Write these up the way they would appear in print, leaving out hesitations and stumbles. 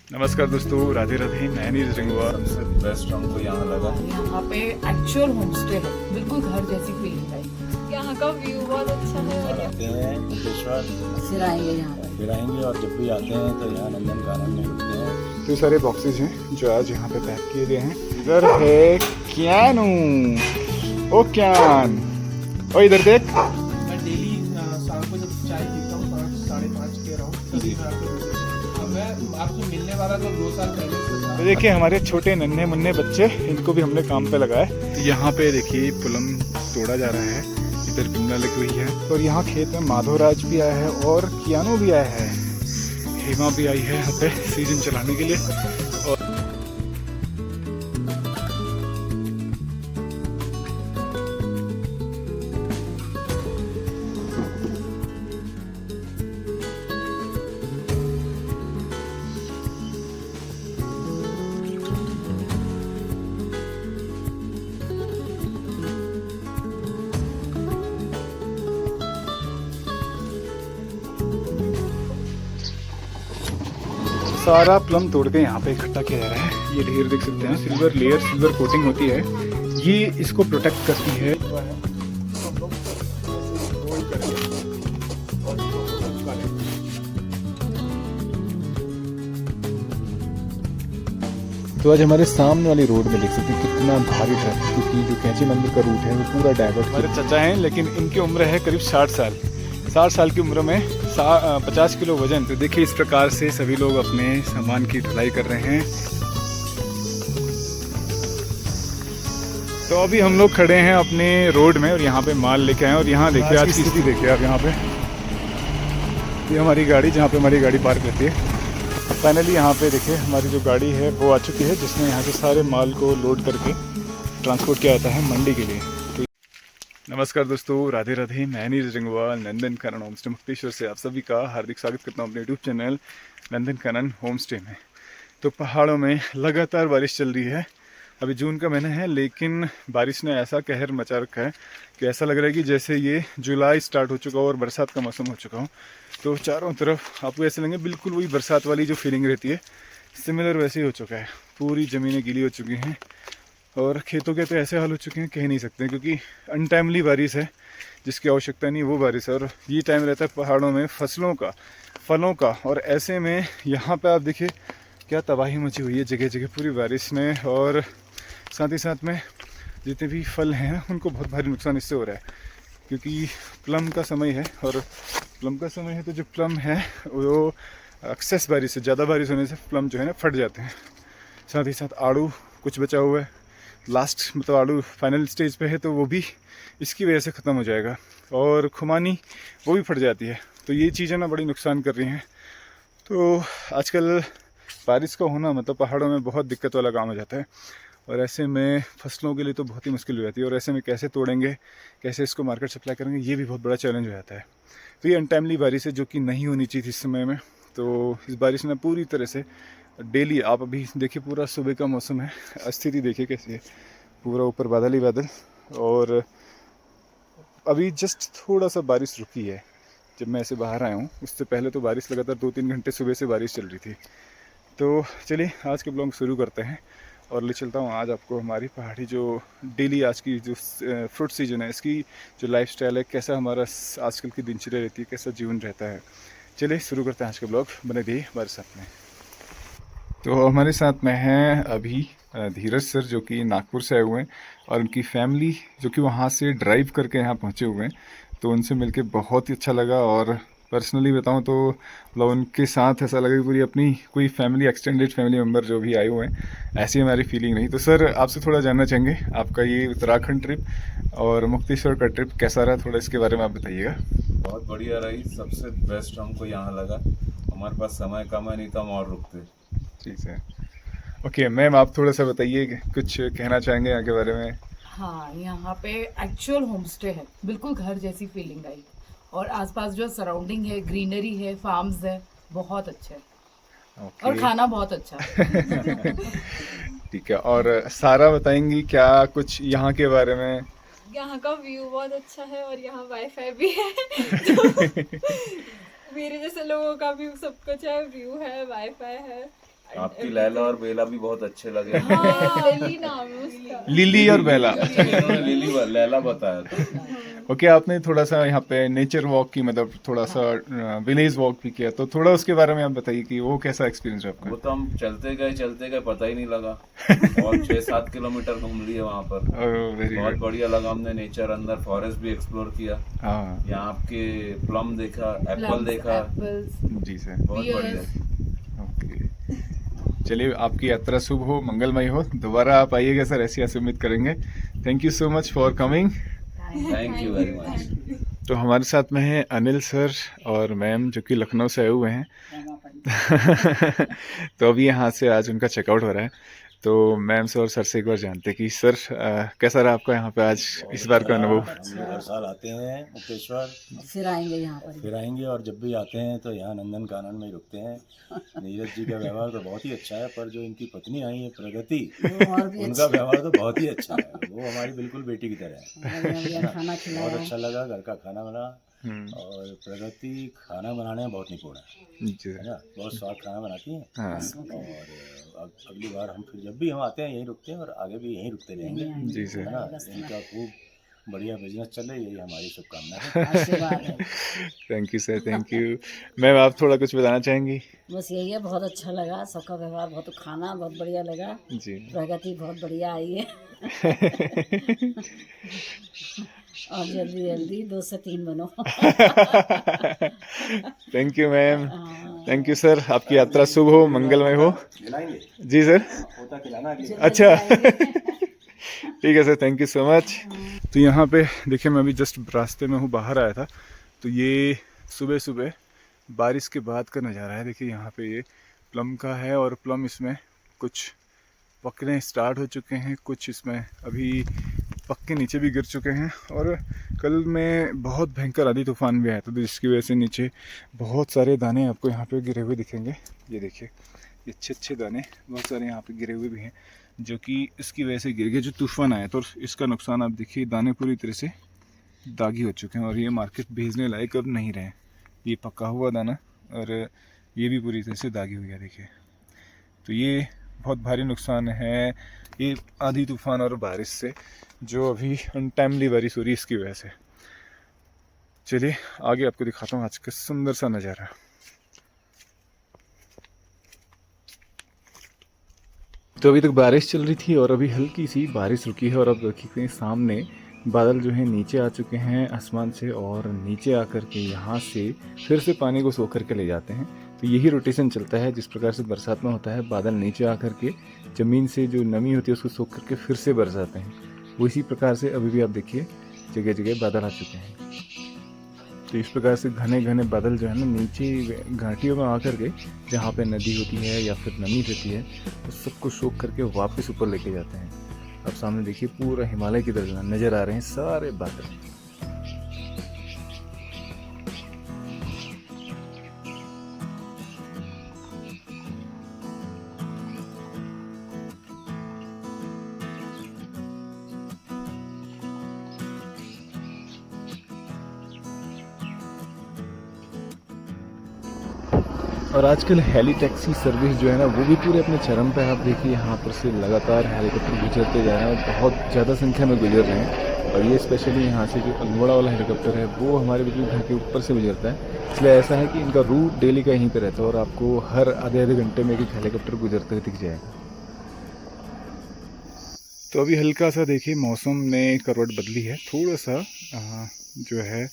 नमस्कार दोस्तों, राधे राधे। मैं नीरज रिंगवा। सबसे बेस्ट हमको यहाँ लगा। यहाँ पे एक्चुअल होम स्टे है, बिल्कुल घर जैसी फीलिंग है। यहाँ का व्यू बहुत अच्छा है। और आते हैं मुक्तेश्वर, फिर आएंगे यहाँ पे। फिर आएंगे और जब भी आते हैं तो यहाँ नंदनकानन में रुकते हैं। तो सारे बॉक्सेज हैं जो आज यहाँ पे पैक किए गए हैं। इधर है क्यानू। ओ क्यान, ओ इधर देख। मैं डेली शाम को जब चाय पीता हूँ 5-5:30 के अराउंड, तभी मैं आपको visit करता हूँ। मैं आपसे मिलने वाला तो 2 साल पहले से था। तो देखिए हमारे छोटे नन्हे मुन्ने बच्चे, इनको भी हमने काम पे लगाया। तो यहाँ पे देखिए पुलम तोड़ा जा रहा है, इधर बिमला लगी हुई है। और यहाँ खेत में माधवराज भी आया है और कियानो भी आया है, हेमा भी आई है यहाँ पे सीजन चलाने के लिए। और सारा प्लम तोड़ के यहाँ पे इकट्ठा किया जा रहा है। ये ढेर देख सकते हैं, सिल्वर लेयर, सिल्वर कोटिंग होती है, ये इसको प्रोटेक्ट करती है। तो आज हमारे सामने वाली रोड में देख सकते हैं कितना भारी ट्रैफिक, क्योंकि जो कैंची मंदिर का रूट है वो पूरा डाइवर्ट। हमारे चाचा हैं, लेकिन इनकी उम्र है करीब 60 साल। 60 साल की उम्र में 50 किलो वजन। तो देखिए इस प्रकार से सभी लोग अपने सामान की ढुलाई कर रहे हैं। तो अभी हम लोग खड़े हैं अपने रोड में और यहाँ पे माल लेके आए हैं। और यहाँ देखिए आज की स्थिति देखिए आप। यहाँ पे ये हमारी गाड़ी, जहाँ पे हमारी गाड़ी पार्क रहती है। फाइनली यहाँ पे देखिए हमारी जो गाड़ी है वो आ चुकी है, जिसमें यहाँ से सारे माल को लोड करके ट्रांसपोर्ट किया जाता है मंडी के लिए। तो नमस्कार दोस्तों, राधे राधे। मैं नीरज रिंगवा, नंदनकानन होम स्टे मुक्तेश्वर से आप सभी का हार्दिक स्वागत करता हूँ अपने YouTube channel Nandankanan home stay में। तो पहाड़ों में लगातार बारिश चल रही है। अभी जून का महीना है, लेकिन बारिश ने ऐसा कहर मचा रखा है कि ऐसा लग रहा है कि जैसे ये जुलाई स्टार्ट हो चुका हो और बरसात का मौसम हो चुका हो। तो चारों तरफ आपको ऐसे लगेंगे बिल्कुल वही बरसात वाली जो फीलिंग रहती है, सिमिलर वैसे ही हो चुका है। पूरी ज़मीनें गीली हो चुकी हैं और खेतों के तो ऐसे हाल हो चुके हैं कह नहीं सकते, क्योंकि अनटाइमली बारिश है, जिसकी आवश्यकता नहीं वो बारिश है। और ये टाइम रहता है पहाड़ों में फसलों का, फलों का। और ऐसे में यहाँ पे आप देखिए क्या तबाही मची हुई है जगह जगह पूरी बारिश ने। और साथ ही साथ में जितने भी फल हैं उनको बहुत भारी नुकसान इससे हो रहा है, क्योंकि प्लम का समय है। और प्लम का समय है तो जो प्लम है वो एक्सेस बारिश से, ज़्यादा बारिश होने से प्लम जो है ना फट जाते हैं। साथ ही साथ आड़ू कुछ बचा हुआ है, लास्ट मतलब आड़ू फाइनल स्टेज पे है, तो वो भी इसकी वजह से ख़त्म हो जाएगा। और खुमानी वो भी फट जाती है। तो ये चीज़ें ना बड़ी नुकसान कर रही हैं। तो आजकल बारिश का होना मतलब पहाड़ों में बहुत दिक्कत वाला काम हो जाता है। और ऐसे में फसलों के लिए तो बहुत ही मुश्किल हो जाती है। और ऐसे में कैसे तोड़ेंगे, कैसे इसको मार्केट सप्लाई करेंगे, ये भी बहुत बड़ा चैलेंज हो जाता है। तो ये अनटाइमली बारिश है जो कि नहीं होनी चाहिए थी इस समय में। तो इस बारिश ने पूरी तरह से डेली, आप अभी देखिए पूरा सुबह का मौसम है, स्थिति देखिए कैसी है, पूरा ऊपर बादल ही बादल। और अभी जस्ट थोड़ा सा बारिश रुकी है जब मैं ऐसे बाहर आया हूँ। उससे पहले तो बारिश लगातार 2-3 घंटे सुबह से बारिश चल रही थी। तो चलिए आज के ब्लॉग शुरू करते हैं और ले चलता हूँ आज आपको हमारी पहाड़ी जो डेली आज की जो फ्रूट सीजन है, इसकी जो लाइफस्टाइल है, कैसा हमारा आजकल की दिनचर्या रहती है, कैसा जीवन रहता है। चलिए शुरू करते हैं आज के ब्लॉग, बने रहिए हमारे साथ में। तो हमारे साथ में हैं अभी धीरज सर, जो कि नागपुर से आए हुए हैं, और उनकी फैमिली जो कि वहाँ से ड्राइव करके यहाँ पहुँचे हुए हैं। तो उनसे मिलके बहुत ही अच्छा लगा। और पर्सनली बताऊं तो मतलब उनके साथ ऐसा लगा कि पूरी अपनी कोई फैमिली, एक्सटेंडेड फैमिली मेम्बर जो भी आए हुए हैं, ऐसी हमारी फीलिंग नहीं। तो सर आपसे थोड़ा जानना चाहेंगे आपका ये उत्तराखंड ट्रिप और मुक्तेश्वर का ट्रिप कैसा रहा, थोड़ा इसके बारे में आप बताइएगा। बहुत बढ़िया रही, सबसे बेस्ट हमको यहाँ लगा। हमारे पास समय कम है, नहीं तो हम और रुकते। ठीक है, ओके मैम आप थोड़ा सा बताइए, कुछ कहना चाहेंगे यहाँ के बारे में। हाँ, यहाँ पे एक्चुअल होम स्टे है, बिल्कुल घर जैसी फीलिंग आई। और आसपास जो सराउंडिंग है, ग्रीनरी है, फार्म्स है, बहुत अच्छा है। और खाना बहुत अच्छा है। ठीक है, और सारा बताएंगी क्या कुछ यहाँ के बारे में। यहाँ का व्यू बहुत अच्छा है और यहाँ वाईफाई भी है। तो मेरे जैसे लोगों का भी सब कुछ है, व्यू है, वाईफाई है, आपकी लैला और बेला भी बहुत अच्छे लगे। लिली नाम है उसका। लिली और बेला। इन्होंने लिली लैला बताया था। ओके, आपने थोड़ा सा यहाँ पे नेचर वॉक की, मतलब थोड़ा सा विलेज वॉक भी किया, तो थोड़ा उसके बारे में आप बताइए कि वो कैसा एक्सपीरियंस है आपका? वो तो हम चलते गए पता ही नहीं लगा और 6-7 किलोमीटर घूम लिए वहाँ पर। वेरी बहुत गुड। बढ़िया लगा, हमने नेचर, अंदर फॉरेस्ट भी एक्सप्लोर किया। हाँ यहाँ आपके प्लम देखा, एप्पल देखा, एप्पल्स, जी सर। बहुत बढ़िया। ओके, चलिए, आपकी यात्रा शुभ हो, मंगलमय हो। दोबारा आप आइएगा सर, ऐसी ऐसे उम्मीद करेंगे। Thank you so much for coming. Thank you very much. तो हमारे साथ में है अनिल सर और मैम, जो कि लखनऊ से आए हुए हैं। तो अभी यहाँ से आज उनका चेकआउट हो रहा है। तो मैम से और सर से एक बार जानते हैं कि सर कैसा रहा आपका यहाँ पे आज इस बार का अनुभव? हम हर साल आते हैं मुक्तेश्वर, फिर आएंगे यहाँ पर। फिर आएंगे, और जब भी आते हैं तो यहाँ नंदन कानन में ही रुकते हैं। नीरज जी का व्यवहार तो बहुत ही अच्छा है, पर जो इनकी पत्नी आई है प्रगति, उनका व्यवहार तो बहुत ही अच्छा है। वो हमारी बिल्कुल बेटी की तरह है। खाना खिलाया, बहुत अच्छा लगा, घर का खाना बना, और प्रगति खाना बनाने में बहुत निपुण जी है ना, बहुत स्वाद खाना बनाती है। हाँ और अगली बार हम फिर जब भी हम आते हैं यहीं रुकते हैं, और आगे भी यहीं रुकते रहेंगे, जी सर। है ना। इनका खूब बढ़िया बिजनेस चले, यही हमारी शुभकामना है। Thank you sir, thank you. Ma'am, आप थोड़ा कुछ बताना चाहेंगी? बस यही है, बहुत अच्छा लगा, सबका व्यवहार बहुत, खाना बहुत बढ़िया लगा, जी। प्रगति बहुत बढ़िया आई है। और जल्दी जल्दी 2 से 3 बनो। Thank you ma'am, thank you sir. आपकी यात्रा शुभ हो, मंगलमय हो। जी सर। अच्छा। ठीक है sir, thank you so much. तो यहाँ पे देखिए, मैं अभी जस्ट रास्ते में हूँ, बाहर आया था। तो ये सुबह सुबह बारिश के बाद का नज़ारा है। देखिए यहाँ पे ये प्लम का है, और प्लम इसमें कुछ पकने स्टार्ट हो चुके हैं, कुछ इसमें अभी पक के नीचे भी गिर चुके हैं। और कल में बहुत भयंकर आंधी तूफान भी आया था, तो जिसकी वजह से नीचे बहुत सारे दाने आपको यहाँ पे गिरे हुए दिखेंगे। ये देखिए, ये अच्छे अच्छे दाने बहुत सारे यहाँ पे गिरे हुए भी हैं, जो कि इसकी वजह से गिर गए। जो तूफान आया तो इसका नुकसान आप देखिए, दाने पूरी तरह से दागी हो चुके हैं, और ये मार्केट भेजने लायक अब नहीं रहे। ये पका हुआ दाना, और ये भी पूरी तरह से दागी हुई है, देखिए। तो ये बहुत भारी नुकसान है, ये आंधी तूफान और बारिश से, जो अभी अनटाइमली बारिश हो रही है, इसकी वजह से। चलिए आगे आपको दिखाता हूँ आज का सुंदर सा नज़ारा। तो अभी तक बारिश चल रही थी, और अभी हल्की सी बारिश रुकी है, और अब देखिए सामने बादल जो है नीचे आ चुके हैं आसमान से, और नीचे आकर के यहाँ से फिर से पानी को सोख करके ले जाते हैं। तो यही रोटेशन चलता है, जिस प्रकार से बरसात में होता है, बादल नीचे आकर के ज़मीन से जो नमी होती है उसको सोख करके फिर से बरसाते हैं। वो इसी प्रकार से अभी भी आप देखिए जगह जगह बादल आ चुके हैं। तो इस प्रकार से घने घने बादल जो है ना, नीचे घाटियों में आकर के, जहाँ पे नदी होती है या फिर नमी रहती है, उस सबको सोख करके वापस ऊपर लेके जाते हैं। अब सामने देखिए, पूरा हिमालय की तरह नज़र आ रहे हैं सारे बादल। और आजकल हेली टैक्सी सर्विस जो है ना, वो भी पूरे अपने चरम पे। आप देखिए यहाँ पर से लगातार हेलीकॉप्टर गुजरते जा रहे हैं, बहुत ज़्यादा संख्या में गुजर रहे हैं। और ये स्पेशली यहाँ से जो अल्मोड़ा वाला हेलीकॉप्टर है, वो हमारे बिल्कुल घर के ऊपर से गुजरता है। इसलिए ऐसा है कि इनका रूट डेली का यहीं पर रहता है, और आपको हर आधे घंटे में एक हेलीकॉप्टर गुजरते हुए दिख जाएगा। तो अभी हल्का सा देखिए, मौसम ने करवट बदली है, थोड़ा सा जो है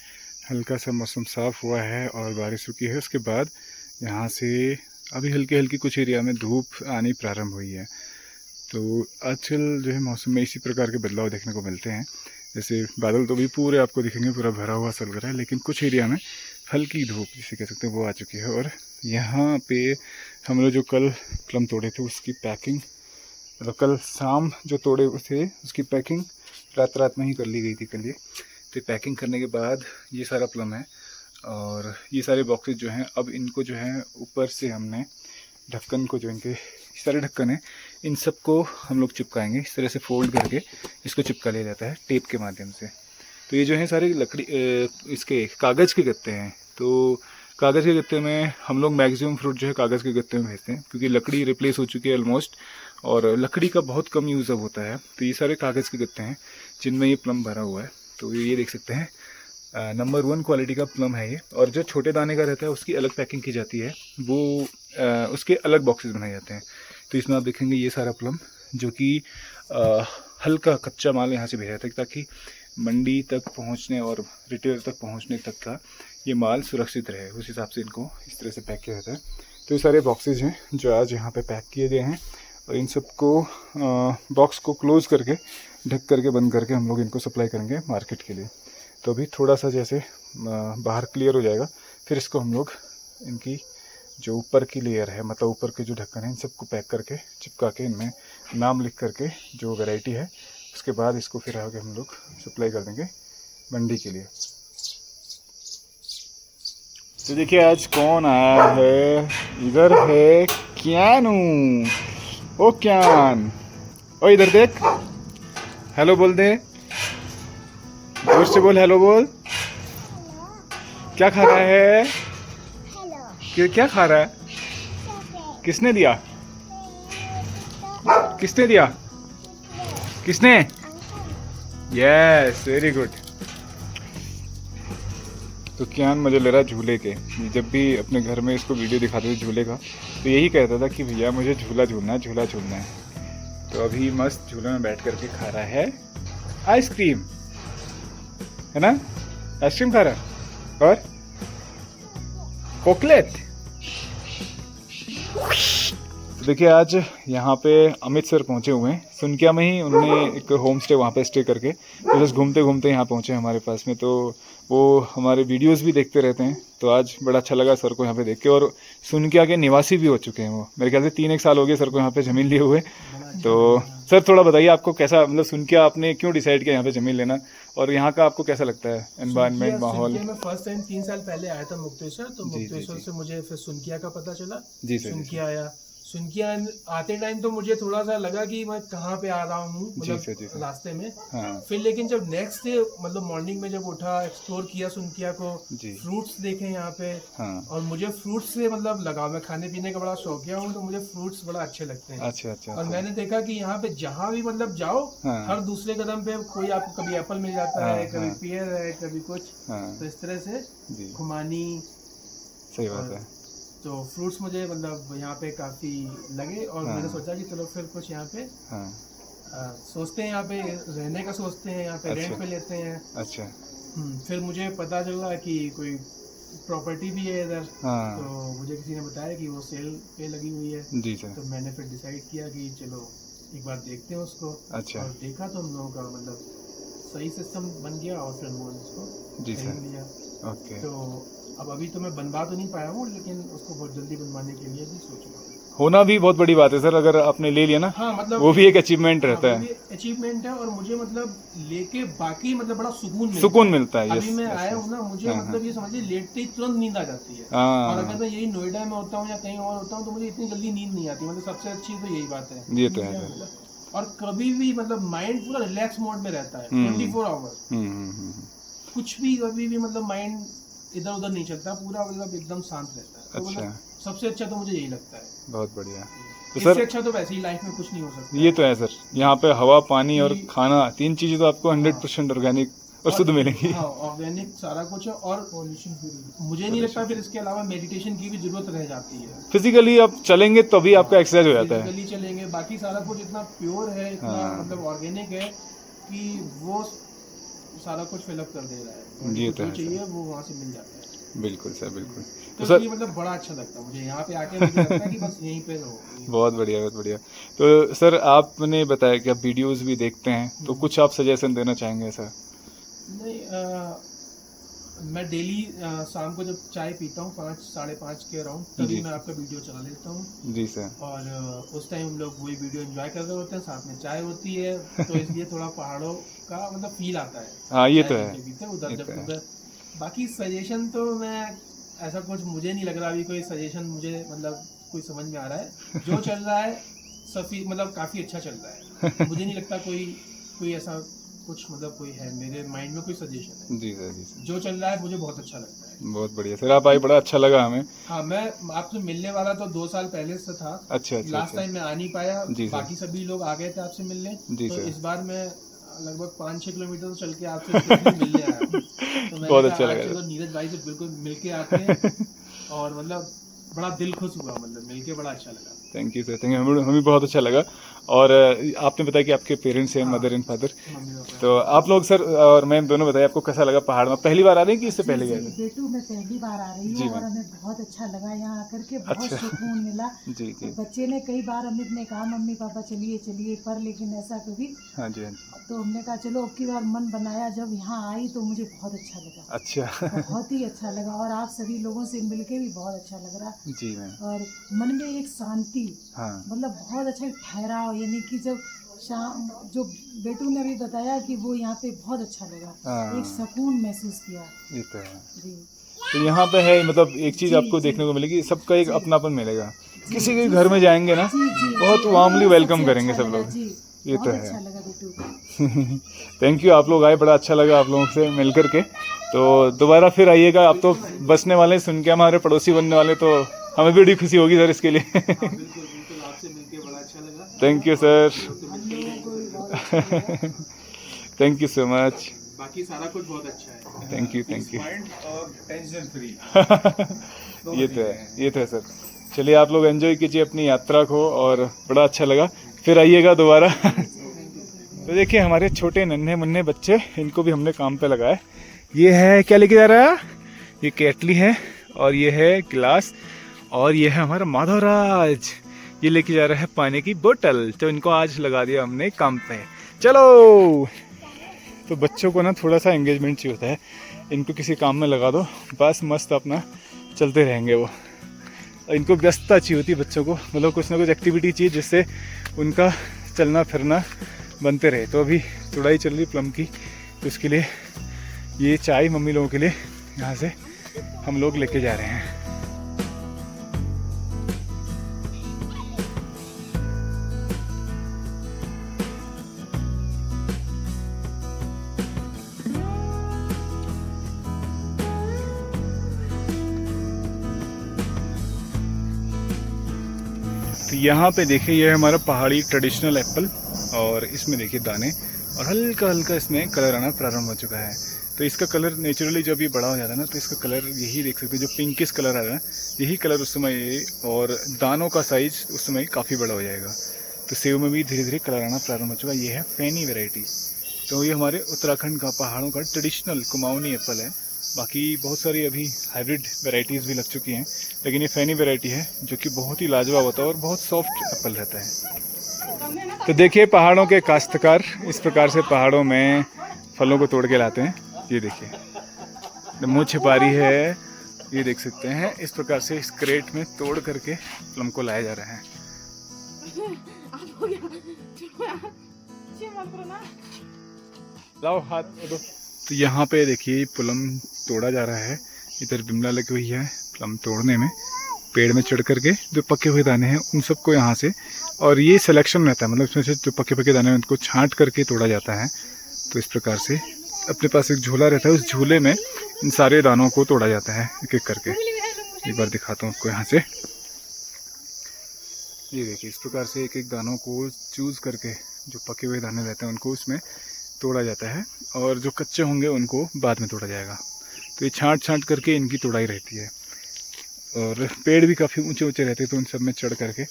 हल्का सा मौसम साफ़ हुआ है और बारिश रुकी है। उसके बाद यहाँ से अभी हल्की हल्की कुछ एरिया में धूप आनी प्रारंभ हुई है। तो आजकल जो है मौसम में इसी प्रकार के बदलाव देखने को मिलते हैं। जैसे बादल तो भी पूरे आपको दिखेंगे, पूरा भरा हुआ सा लग रहा है, लेकिन कुछ एरिया में हल्की धूप जिसे कह सकते हैं वो आ चुकी है। और यहाँ पे हम लोग जो कल प्लम तोड़े थे उसकी पैकिंग, मतलब कल शाम जो तोड़े थे उसकी पैकिंग रात में ही कर ली गई थी कल ये। तो पैकिंग करने के बाद ये सारा प्लम है, और ये सारे बॉक्सेस जो हैं, अब इनको जो है ऊपर से हमने ढक्कन को, जो इनके सारे ढक्कन हैं, इन सब को हम लोग चिपकाएंगे। इस तरह से फोल्ड करके इसको चिपका लिया जाता है टेप के माध्यम से। तो ये जो है सारे लकड़ी इसके कागज़ के गत्ते हैं। तो कागज़ के गत्ते में हम लोग मैक्सिमम फ्रूट जो है कागज़ के गत्ते में भेजते हैं, क्योंकि लकड़ी रिप्लेस हो चुकी है ऑलमोस्ट, और लकड़ी का बहुत कम यूज़ अब होता है। तो ये सारे कागज़ के गत्ते हैं जिनमें ये प्लम भरा हुआ है। तो ये देख सकते हैं, नंबर 1 क्वालिटी का प्लम है ये। और जो छोटे दाने का रहता है उसकी अलग पैकिंग की जाती है, वो उसके अलग बॉक्सेस बनाए जाते हैं। तो इसमें आप देखेंगे ये सारा प्लम जो कि हल्का कच्चा माल यहाँ से भेजा जाता है, ताकि मंडी तक पहुँचने और रिटेलर तक पहुँचने तक का ये माल सुरक्षित रहे। उस हिसाब से इनको इस तरह से पैक किया जाता है। तो ये सारे बॉक्सेस हैं जो आज यहाँ पे पैक किए गए हैं, और इन सबको बॉक्स को क्लोज़ करके ढक करके बंद करके हम लोग इनको सप्लाई करेंगे मार्केट के लिए। तो अभी थोड़ा सा जैसे बाहर क्लियर हो जाएगा, फिर इसको हम लोग इनकी जो ऊपर की लेयर है, मतलब ऊपर के जो ढक्कन है, इन सबको पैक करके चिपका के इनमें नाम लिख करके जो वैरायटी है, उसके बाद इसको फिर आगे हम लोग सप्लाई कर देंगे मंडी के लिए। तो देखिए आज कौन आया है, इधर है क्यानू। ओ क्यान, ओ इधर देख, हेलो बोल दे, जोर से बोल, हेलो बोल। क्या खा रहा है? क्या खा रहा है? किसने दिया? किसने दिया? किसने? Yes, very good. तो क्यान मजे ले रहा है झूले के। जब भी अपने घर में इसको वीडियो दिखाते थे झूले का, तो यही कहता था कि भैया मुझे झूला झूलना है, झूला झूलना है। तो अभी मस्त झूले में बैठ करके खा रहा है आइसक्रीम, है ना? आइसक्रीम खा रहा है और चॉकलेट। तो देखिए आज यहाँ पे अमित सर पहुँचे हुए हैं, सुनकिया में ही उन्होंने एक होम स्टे वहाँ पे स्टे करके, तो बस घूमते घूमते यहाँ पहुँचे हमारे पास में। तो वो हमारे वीडियोस भी देखते रहते हैं, तो आज बड़ा अच्छा लगा सर को यहाँ पे देख के। और सुनकिया के निवासी भी हो चुके हैं वो, मेरे ख्याल से 3-1 साल हो गए सर को यहाँ पे ज़मीन लिए हुए। तो सर थोड़ा बताइए, आपको कैसा, मतलब सुनकिया आपने क्यों डिसाइड किया यहाँ पे ज़मीन लेना, और यहाँ का आपको कैसा लगता है एनवायरनमेंट, माहौल? मैं फर्स्ट टाइम 3 साल पहले आया था मुक्तेश्वर, तो मुक्तेश्वर से मुझे फिर सुनकिया का पता चला। जी सर। सुनकिया आया, सुनकिया आते टाइम तो मुझे थोड़ा सा लगा कि मैं कहाँ पे आ रहा हूँ, मतलब रास्ते में। हाँ। फिर लेकिन जब नेक्स्ट डे मतलब मॉर्निंग में जब उठा, एक्सप्लोर किया सुनकिया को, फ्रूट्स देखे यहाँ पे। हाँ। और मुझे फ्रूट्स से मतलब लगाव, मैं खाने पीने का बड़ा शौकिया हूँ, तो मुझे फ्रूट्स बड़ा अच्छे लगते हैं। अच्छा। और मैंने देखा कि यहाँ पे जहाँ भी मतलब जाओ, हर दूसरे कदम पे कोई आपको कभी एप्पल मिल जाता है, कभी पेयर है, कभी कुछ। तो इस तरह से खुमानी। सही बात है। तो फ्रूट्स मुझे मतलब यहाँ पे काफ़ी लगे, और मैंने सोचा कि चलो फिर कुछ यहाँ पे सोचते हैं, यहाँ पे रहने का सोचते हैं, यहाँ पे रेंट पे लेते हैं। अच्छा। फिर मुझे पता चला कि कोई प्रॉपर्टी भी है इधर। तो मुझे किसी ने बताया कि वो सेल पे लगी हुई है। जी सर। तो मैंने फिर डिसाइड किया कि चलो एक बार देखते हैं उसको। अच्छा। और देखा तो हम लोगों का मतलब सही सिस्टम बन गया, और फिर हम उसको खरीद लिया। ओके। तो अब अभी तो मैं बनवा तो नहीं पाया हूँ, लेकिन उसको बहुत जल्दी बनवाने के लिए भी सोच रहा हूँ। होना भी बहुत बड़ी बात है सर, अगर आपने ले लिया ना। हाँ, मतलब वो भी एक अचीवमेंट रहता है। अचीवमेंट है, और मुझे मतलब लेके बाकी मतलब बड़ा सुकून मिलता है। अभी मैं आया हूँ ना, मुझे मतलब ये समझिए लेटते ही तुरंत नींद आ जाती है। और अगर मैं यही नोएडा में होता हूँ या कहीं और होता हूँ, तो मुझे इतनी जल्दी नींद नहीं आती। मतलब सबसे अच्छी तो यही बात है। ये तो है। और कभी भी मतलब माइंड पूरा रिलैक्स मोड में रहता है 24 आवर। कुछ भी कभी भी मतलब माइंड इधर उधर नहीं चलता, पूरा मतलब एकदम शांत रहता है। तो मतलब सबसे अच्छा तो मुझे यही लगता है। बहुत बढ़िया। तो सर इससे अच्छा तो वैसे ही लाइफ में कुछ नहीं हो सकता। ये तो है सर, यहाँ पे हवा, पानी और खाना, 3 चीजें तो आपको 100% ऑर्गेनिक और शुद्ध मिलेंगी। ऑर्गेनिक सारा कुछ है, और पॉल्यूशन फ्री। मुझे नहीं लगता फिर इसके अलावा मेडिटेशन की भी जरूरत रह जाती है। फिजिकली आप चलेंगे तभी आपका एक्सरसाइज हो जाता है। फिजिकली चलेंगे, बाकी सारा कुछ इतना प्योर है, इतना मतलब ऑर्गेनिक है कि वो सारा कुछ फिलअप कर दे रहा है। जी तो चाहिए वो वहाँ से मिल जाता है। बिल्कुल सर, बिल्कुल। तो सर मतलब बड़ा अच्छा लगता है मुझे यहाँ पे आके, मुझे लगता है कि बस यहीं पे रहो। बहुत बढ़िया, बहुत बढ़िया। तो सर आपने बताया कि आप वीडियोस भी देखते हैं, तो कुछ आप सजेशन देना चाहेंगे सर? नहीं, मैं डेली शाम को जब चाय पीता हूँ 5-5:30 के अराउंड, तभी मैं आपका वीडियो चला लेता हूँ। जी सर। और उस टाइम हम लोग वही वीडियो एंजॉय कर रहे होते हैं, साथ में चाय होती है, तो इसलिए थोड़ा पहाड़ों का मतलब फील आता है। हाँ, ये तो है। उधर जब उधर बाकी सजेशन तो मैं ऐसा कुछ मुझे नहीं लग रहा अभी कोई सजेशन मुझे मतलब कोई समझ में आ रहा है। जो चल रहा है सफी मतलब काफ़ी अच्छा चल रहा है। मुझे नहीं लगता कोई ऐसा कुछ मतलब कोई है मेरे माइंड में कोई सजेशन है। जी सर, जी सर, जो चल रहा है मुझे बहुत अच्छा लगता है। बहुत बढ़िया सर, आप आए बड़ा अच्छा लगा हमें। हाँ, मैं आपसे मिलने वाला तो 2 साल पहले से था। अच्छा अच्छा लास्ट अच्छा, टाइम मैं आ नहीं पाया, जी सर। बाकी सभी लोग आ गए थे आपसे मिलने। जी तो सर। इस बार मैं लगभग 5-6 किलोमीटर तो चल के आपसे स्पेशली मिलने आया हूँ। तो मैंने बहुत कहा अच्छा आज लगा। चलो नीरज भाई से बिल्कुल मिलके आते हैं। और मतलब बड़ा दिल खुश हुआ, मतलब मिलके बड़ा अच्छा लगा। Thank you sir, thank you, हमें बहुत अच्छा लगा। और आपने बताया कि आपके पेरेंट्स हैं, mother and father, mummy papa. तो आप लोग सर और मैम दोनों बताइए आपको कैसा लगा पहाड़ में? पहली बार आ रहे हैं कि इससे पहले गए थे? बेटू मैं पहली बार आ रही जी हूँ और मैम। हमें बहुत अच्छा लगा यहाँ आकर के, बहुत अच्छा। सुकून मिला। जी जी। और बच्चे ने कई बार अमित ने कहा मम्मी पापा चलिए चलिए, पर लेकिन ऐसा कभी, हाँ जी, हाँ जी। तो हमने कहा चलो अब की बार मन बनाया। जब यहाँ आई तो मुझे बहुत अच्छा लगा, अच्छा। बहुत ही अच्छा लगा। और आप सभी लोगों से मिलके भी बहुत अच्छा लग रहा। जी मैम। और मन में एक शांति, हाँ मतलब बहुत अच्छा ठहराव, यानी कि जब शाम, जो बेटू ने भी बताया कि वो यहाँ पे बहुत अच्छा लगा, हाँ। एक सुकून महसूस किया। ये तो है। जी तो यहाँ पे है मतलब एक चीज़ जी, आपको जी। देखने को मिलेगी, सबका एक जी। अपनापन मिलेगा। जी, किसी के जी, घर में जी। जाएंगे ना, जी, जी, बहुत जी, वार्मली हमें वेलकम सबसे करेंगे अच्छा सब लगा, लोग। जी, ये तो बहुत है। अच्छा लगा बेटू। थैंक यू, आप लोग आए, बड़ा अच्छा लगा आप लोगों से मिल करके। तो दोबारा फिर आइएगा, आप तो बसने वाले हैं, सुन के हमारे पड़ोसी बनने वाले, तो हमें भी बड़ी खुशी होगी सर इसके लिए। बिल्कुल बिल्कुल, आपसे मिलके बड़ा अच्छा लगा। Thank you sir. हम लोगों को भी बहुत अच्छा लगा। Thank you so much. बाकी सारा कुछ बहुत अच्छा है। Thank you, thank you. और टेंशन फ्री। ये तो है, ये तो है सर। चलिए आप लोग एंजॉय कीजिए अपनी यात्रा को, और बड़ा अच्छा लगा, फिर आइएगा दोबारा। तो देखिए हमारे छोटे नन्हे मुन्ने बच्चे, इनको भी हमने काम पे लगाया। ये है क्या लेके जा रहा है? ये केटली है, और ये है गिलास, और ये है हमारा माधवराज, ये लेके जा रहा है पानी की बोतल। तो इनको आज लगा दिया हमने काम पे। चलो, तो बच्चों को ना थोड़ा सा एंगेजमेंट चाहिए होता है, इनको किसी काम में लगा दो, बस मस्त अपना चलते रहेंगे वो। इनको व्यस्तता चाहिए होती है बच्चों को, मतलब कुछ ना कुछ एक्टिविटी चाहिए जिससे उनका चलना फिरना बनते रहे। तो अभी तुड़ाई चल रही प्लम की, तो उसके लिए ये चाय मम्मी लोगों के लिए यहाँ से हम लोग लेके जा रहे हैं। तो यहाँ पे देखिए ये है हमारा पहाड़ी ट्रेडिशनल एप्पल, और इसमें देखिए दाने, और हल्का हल्का इसमें कलर आना प्रारंभ हो चुका है। तो इसका कलर नेचुरली जब ये बड़ा हो जाता है ना, तो इसका कलर यही देख सकते हैं, जो पिंकिश कलर आ रहा है, यही कलर उस समय ये, और दानों का साइज उस समय काफ़ी बड़ा हो जाएगा। तो सेव में भी धीरे धीरे कलर आना प्रारंभ हो चुका है। ये है फैनी वेराइटी। तो ये हमारे उत्तराखंड का पहाड़ों का ट्रेडिशनल कुमाऊनी एप्पल है। बाकी बहुत सारी अभी हाइब्रिड वेराइटीज़ भी लग चुकी हैं, लेकिन ये फैनी वेराइटी है जो कि बहुत ही लाजवाब होता है और बहुत सॉफ्ट एप्पल रहता है। तो देखिए पहाड़ों के काश्तकार इस प्रकार से पहाड़ों में फलों को तोड़ के लाते हैं। ये देखिए मुँह छिपारी है, ये देख सकते हैं, इस प्रकार से इस क्रेट में तोड़ करके प्लम को लाया जा रहा है। लाओ हाथ दो। तो यहाँ पे देखिए प्लम तोड़ा जा रहा है, इधर बिमला लगी हुई है प्लम तोड़ने में, पेड़ में चढ़ करके जो पके हुए दाने हैं उन सबको यहाँ से, और ये सिलेक्शन रहता है, मतलब इसमें से जो पके पके दाने हैं उनको छांट करके तोड़ा जाता है। तो इस प्रकार से अपने पास एक झूला रहता है, उस झूले में इन सारे दानों को तोड़ा जाता है एक एक करके। एक बार दिखाता हूँ आपको यहाँ से, ये देखिए इस प्रकार से एक एक दानों को चूज़ करके जो पके हुए दाने रहते हैं उनको उसमें तोड़ा जाता है, और जो कच्चे होंगे उनको बाद में तोड़ा जाएगा। तो ये छांट छांट करके इनकी तोड़ाई रहती है, और पेड़ भी काफ़ी ऊंचे ऊंचे रहते हैं, तो उन सब में चढ़ करके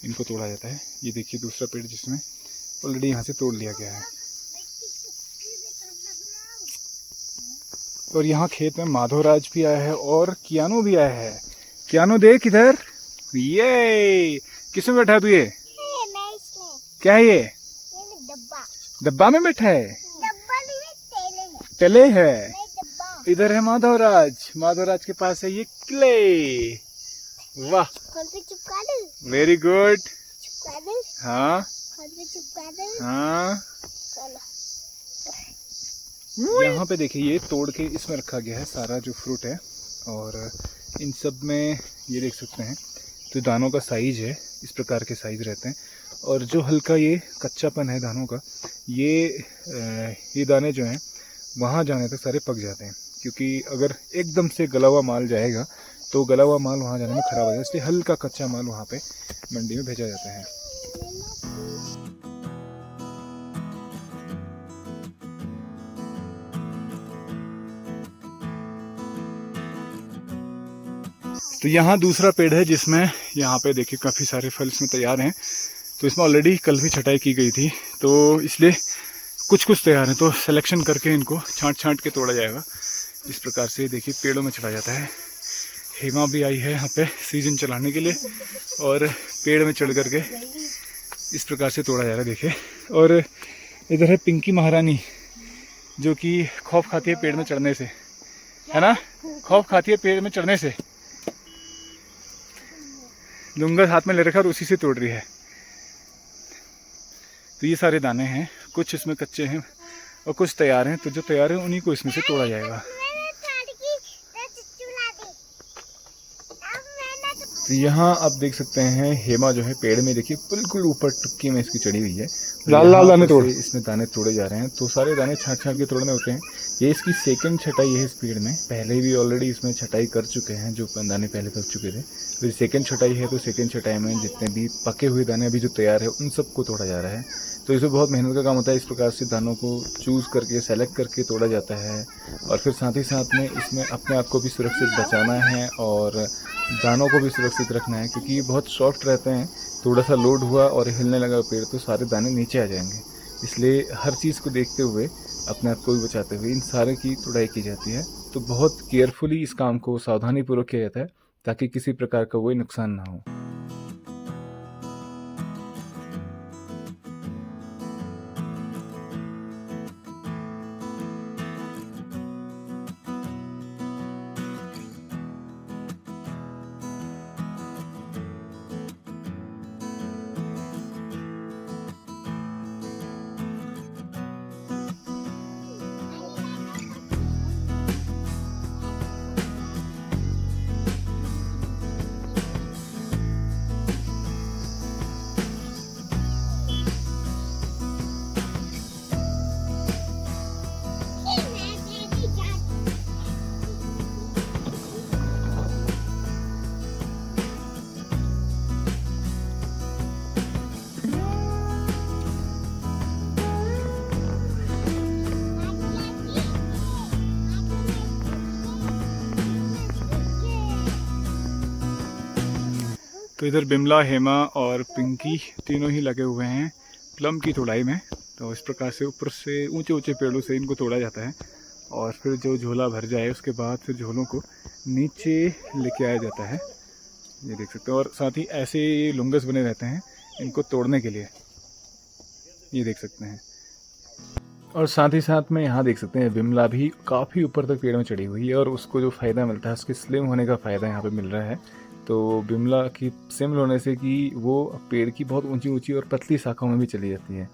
इनको तोड़ा जाता है। ये देखिए दूसरा पेड़ जिसमें ऑलरेडी यहाँ से तोड़ लिया गया है। और यहाँ खेत में माधवराज भी आया है और कियानो भी आया है। कियानो देख इधर, ये किसमें बैठा है तू? ये क्या है? ये डब्बा में बैठा है, टले है। इधर है माधवराज, माधवराज के पास है ये क्ले। वाह, वेरी गुड। हाँ हाँ, यहाँ पे देखिए ये तोड़ के इसमें रखा गया है सारा जो फ्रूट है, और इन सब में ये देख सकते हैं तो दानों का साइज है इस प्रकार के साइज रहते हैं। और जो हल्का ये कच्चापन है दानों का, ये दाने जो हैं वहाँ जाने तक सारे पक जाते हैं, क्योंकि अगर एकदम से गला हुआ माल जाएगा तो गला हुआ माल वहाँ जाने में ख़राब हो जाएगा, इसलिए हल्का कच्चा माल वहाँ पे मंडी में भेजा जाता है। तो यहाँ दूसरा पेड़ है जिसमें यहाँ पे देखिए काफ़ी सारे फल इसमें तैयार हैं। तो इसमें ऑलरेडी कल भी छटाई की गई थी, तो इसलिए कुछ कुछ तैयार हैं, तो सिलेक्शन करके इनको छांट के तोड़ा जाएगा। इस प्रकार से देखिए पेड़ों में चढ़ा जाता है। हेमा भी आई है यहाँ पे सीजन चलाने के लिए, और पेड़ में चढ़ करके इस प्रकार से तोड़ा जा रहा है देखिए। और इधर है पिंकी महारानी, जो कि खौफ खाती है पेड़ में चढ़ने से, है ना, खौफ खाती है पेड़ में चढ़ने से। लुंगस हाथ में ले रखा और उसी से तोड़ रही है। तो ये सारे दाने हैं, कुछ इसमें कच्चे हैं और कुछ तैयार हैं। तो जो तैयार हैं उन्हीं को इसमें से तोड़ा जाएगा। तो यहाँ आप देख सकते हैं हेमा जो है पेड़ में देखिए बिल्कुल ऊपर टुक्की में इसकी चढ़ी हुई है। लाल लाल दाने तोड़, इसमें दाने तोड़े जा रहे हैं। तो सारे दाने छांट के तोड़ने होते हैं। ये इसकी सेकंड छटाई है इस पेड़ में, पहले भी ऑलरेडी इसमें छटाई कर चुके हैं, जो दाने पहले पक चुके थे। तो सेकंड छटाई है, तो सेकंड छटाई में जितने भी पके हुए दाने अभी जो तैयार है उन सबको तोड़ा जा रहा है। तो इसमें बहुत मेहनत का काम होता है। इस प्रकार से दानों को चूज़ करके सेलेक्ट करके तोड़ा जाता है, और फिर साथ ही साथ में इसमें अपने आप को भी सुरक्षित बचाना है और दानों को भी सुरक्षित रखना है, क्योंकि ये बहुत सॉफ्ट रहते हैं। थोड़ा सा लोड हुआ और हिलने लगा पेड़ तो सारे दाने नीचे आ जाएंगे। इसलिए हर चीज़ को देखते हुए, अपने आप को भी बचाते हुए इन सारे की तुड़ाई की जाती है। तो बहुत केयरफुली इस काम को सावधानीपूर्वक किया जाता है, ताकि किसी प्रकार का कोई नुकसान ना हो। तो इधर बिमला, हेमा और पिंकी तीनों ही लगे हुए हैं प्लम की तोड़ाई में। तो इस प्रकार से ऊपर से ऊंचे ऊंचे पेड़ों से इनको तोड़ा जाता है, और फिर जो झोला भर जाए उसके बाद फिर झोलों को नीचे लेके आया जाता है। ये देख सकते हो। और साथ ही ऐसे लुंगस बने रहते हैं इनको तोड़ने के लिए, ये देख सकते हैं। और साथ ही साथ में यहाँ देख सकते हैं बिमला भी काफ़ी ऊपर तक पेड़ में चढ़ी हुई है, और उसको जो फ़ायदा मिलता है उसके स्लिम होने का फ़ायदा यहाँ पे मिल रहा है। तो बिमला की स्लिम होने से कि वो पेड़ की बहुत ऊंची ऊंची और पतली शाखाओं में भी चली जाती है।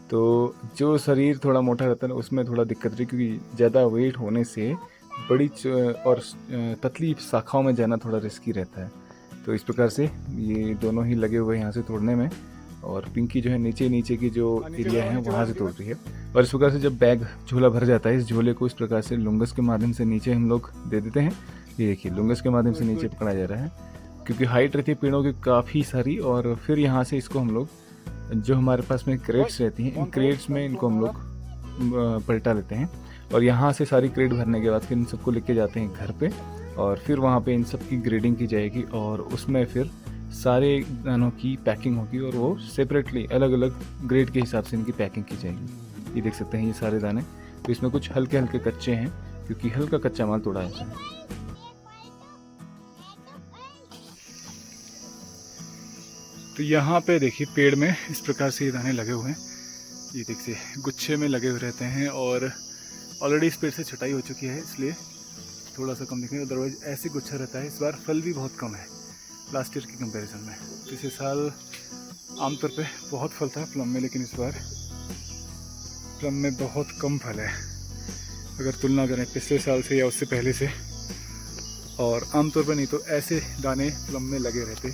तो जो शरीर थोड़ा मोटा रहता है उसमें थोड़ा दिक्कत रही, क्योंकि ज़्यादा वेट होने से बड़ी और पतली शाखाओं में जाना थोड़ा रिस्की रहता है। तो इस प्रकार से ये दोनों ही लगे हुए हैं यहाँ से तोड़ने में, और पिंकी जो है नीचे की जो एरिया है वहाँ से तोड़ रही है। और इस प्रकार से जब बैग झोला भर जाता है, इस झोले को इस प्रकार से लुंगस के माध्यम से नीचे हम लोग दे देते हैं। ये देखिए लुंगस के माध्यम से नीचे पकड़ा जा रहा है, क्योंकि हाइट रहती है पेड़ों की काफ़ी सारी। और फिर यहाँ से इसको हम लोग, जो हमारे पास में क्रेट्स रहती हैं, इन क्रेट्स में इनको हम लोग पलटा लेते हैं, और यहाँ से सारी क्रेट भरने के बाद फिर इन सबको लेके जाते हैं घर पे, और फिर वहाँ पे इन सब की ग्रेडिंग की जाएगी, और उसमें फिर सारे दानों की पैकिंग होगी, और वो सेपरेटली अलग अलग ग्रेड के हिसाब से इनकी पैकिंग की जाएगी। ये देख सकते हैं ये सारे दाने। तो इसमें कुछ हल्के हल्के कच्चे हैं, क्योंकि हल्का कच्चा माल तोड़ा जाता है। तो यहाँ पे देखिए पेड़ में इस प्रकार से ये दाने लगे हुए हैं। ये देखिए गुच्छे में लगे हुए रहते हैं, और ऑलरेडी इस पेड़ से छटाई हो चुकी है, इसलिए थोड़ा सा कम दिखेगा, अदरवाइज ऐसे गुच्छा रहता है। इस बार फल भी बहुत कम है लास्ट ईयर की कंपैरिजन में। पिछले साल आमतौर पे बहुत फल था प्लम में, लेकिन इस बार प्लम में बहुत कम फल है अगर तुलना करें पिछले साल से या उससे पहले से। और आमतौर पर नहीं तो ऐसे दाने प्लम में लगे रहते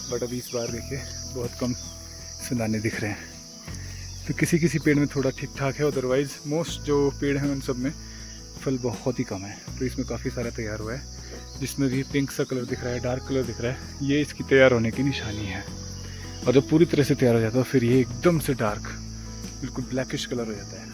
बट अभी इस बार देखिए बहुत कम इसमें दाने दिख रहे हैं। तो किसी किसी पेड़ में थोड़ा ठीक ठाक है, अदरवाइज़ मोस्ट जो पेड़ हैं उन सब में फल बहुत ही कम है। तो इसमें काफ़ी सारा तैयार हुआ है, जिसमें भी पिंक सा कलर दिख रहा है, डार्क कलर दिख रहा है, ये इसकी तैयार होने की निशानी है। और जब पूरी तरह से तैयार हो जाता है फिर ये एकदम से डार्क बिल्कुल ब्लैकिश कलर हो जाता है।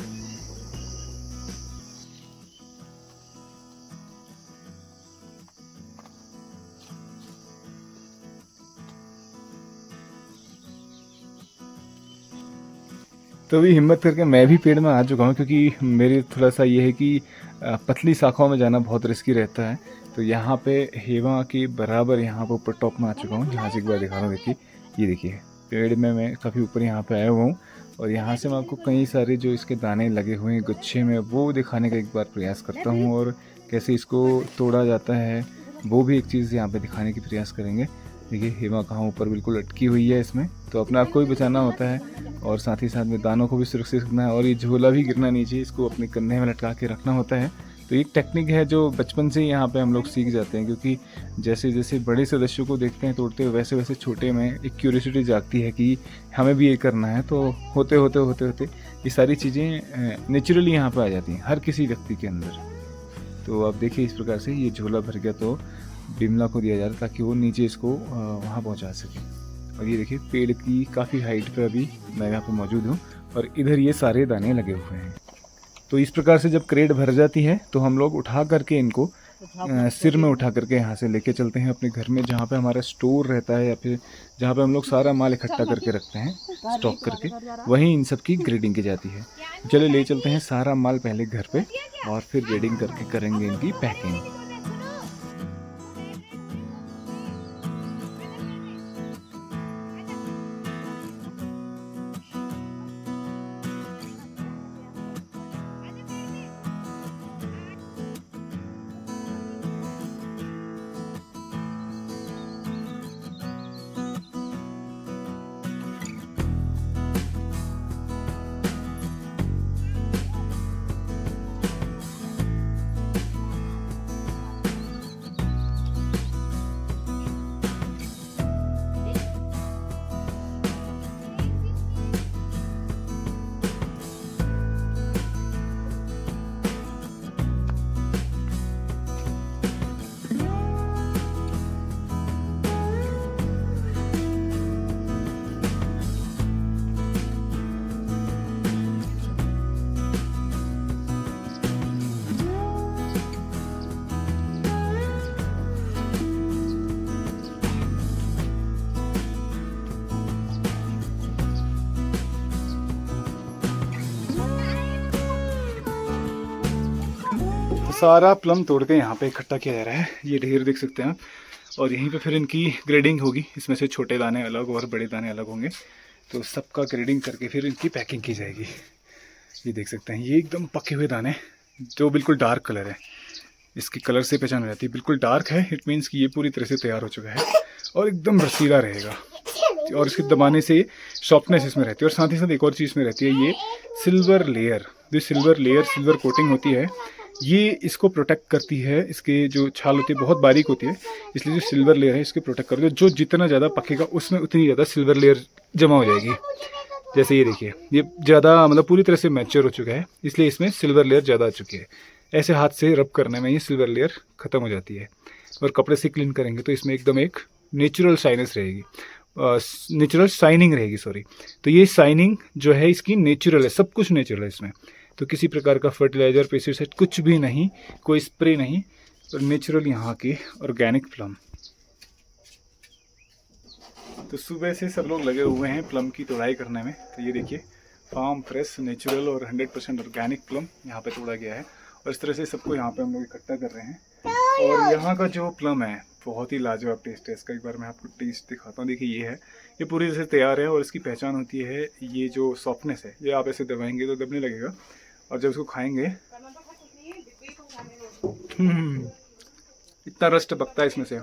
तो अभी हिम्मत करके मैं भी पेड़ में आ चुका हूँ, क्योंकि मेरी थोड़ा सा ये है कि पतली शाखाओं में जाना बहुत रिस्की रहता है। तो यहाँ पे हेवा के बराबर यहाँ पे ऊपर टॉप में आ चुका हूँ। यहाँ से एक बार दिखा रहा हूँ, देखिए ये देखिए पेड़ में मैं काफ़ी ऊपर यहाँ पे आया हुआ हूँ। और यहाँ से मैं आपको कई सारे जो इसके दाने लगे हुए हैं गुच्छे में वो दिखाने का एक बार प्रयास करता हूँ, और कैसे इसको तोड़ा जाता है वो भी एक चीज़ यहाँ पे दिखाने की प्रयास करेंगे। देखिए हेमा कहाँ ऊपर बिल्कुल अटकी हुई है इसमें, तो अपने आप को भी बचाना होता है और साथ ही साथ में दानों को भी सुरक्षित रखना है। और ये झोला भी गिरना नहीं चाहिए, इसको अपने कंधे में लटका के रखना होता है। तो एक टेक्निक है जो बचपन से ही यहाँ पे हम लोग सीख जाते हैं, क्योंकि जैसे जैसे बड़े सदस्यों को देखते हैं तोड़ते हुए, वैसे वैसे छोटे में एक क्यूरियोसिटी जागती है कि हमें भी ये करना है। तो होते होते होते होते ये सारी चीज़ें नेचुरली यहाँ पर आ जाती हैं हर किसी व्यक्ति के अंदर। तो आप देखिए इस प्रकार से ये झोला भर गया तो बिमला को दिया जा रहा है ताकि वो नीचे इसको वहाँ पहुँचा सके। और ये देखिए पेड़ की काफ़ी हाइट पे अभी मैं यहाँ पे मौजूद हूँ और इधर ये सारे दाने लगे हुए हैं। तो इस प्रकार से जब क्रेट भर जाती है तो हम लोग उठा करके इनको सिर में उठा करके यहाँ से लेके चलते हैं अपने घर में, जहाँ पे हमारा स्टोर रहता है या फिर जहाँ पे हम लोग सारा माल इकट्ठा करके रखते हैं स्टॉक करके, वहीं इन सब की ग्रेडिंग की जाती है। चले ले चलते हैं सारा माल पहले घर पे और फिर ग्रेडिंग करके करेंगे इनकी पैकिंग। सारा प्लम तोड़ के यहाँ पे इकट्ठा किया जा रहा है, ये ढेर देख सकते हैं आप। और यहीं पे फिर इनकी ग्रेडिंग होगी, इसमें से छोटे दाने अलग और बड़े दाने अलग होंगे। तो सबका ग्रेडिंग करके फिर इनकी पैकिंग की जाएगी। ये देख सकते हैं ये एकदम पके हुए दाने जो बिल्कुल डार्क कलर है, इसकी कलर से पहचान हो जाती है। बिल्कुल डार्क है, इट मीन्स कि ये पूरी तरह से तैयार हो चुका है और एकदम रसीला रहेगा। और इसके दबाने से सॉफ्टनेस इसमें रहती है। और साथ ही साथ एक और चीज़ में रहती है, ये सिल्वर लेयर, जो सिल्वर लेयर सिल्वर कोटिंग होती है, ये इसको प्रोटेक्ट करती है। इसके जो छाल होती है बहुत बारीक होती है, इसलिए जो सिल्वर लेयर है इसको प्रोटेक्ट करती है। जो जितना ज़्यादा पकेगा उसमें उतनी ज़्यादा सिल्वर लेयर जमा हो जाएगी। जैसे ये देखिए ये ज़्यादा मतलब पूरी तरह से मैच्योर हो चुका है, इसलिए इसमें सिल्वर लेयर ज़्यादा आ चुकी है। ऐसे हाथ से रब करने में ये सिल्वर लेयर ख़त्म हो जाती है। और कपड़े से क्लीन करेंगे तो इसमें एकदम एक नेचुरल शाइनेस रहेगी, नेचुरल शाइनिंग रहेगी, सॉरी। तो ये शाइनिंग जो है इसकी नेचुरल है, सब कुछ नेचुरल है इसमें। तो किसी प्रकार का फर्टिलाइज़र पेस्टिसाइड कुछ भी नहीं, कोई स्प्रे नहीं, और नेचुरल यहाँ के ऑर्गेनिक प्लम। तो सुबह से सब लोग लगे हुए हैं प्लम की तोड़ाई करने में। तो ये देखिए फार्म फ्रेश नेचुरल और 100% ऑर्गेनिक प्लम यहाँ पे तोड़ा गया है। और इस तरह से सबको यहाँ पे हम लोग इकट्ठा कर रहे हैं। और यहाँ का जो प्लम है बहुत ही लाजवाब टेस्ट है इसका। एक बार मैं आपको टेस्ट दिखाता हूँ। देखिए ये है, ये पूरी तरह से तैयार है और इसकी पहचान होती है ये जो सॉफ्टनेस है, ये आप ऐसे दबाएंगे तो दबने लगेगा। और जब इसको खाएंगे इतना रस टपकता है इसमें से,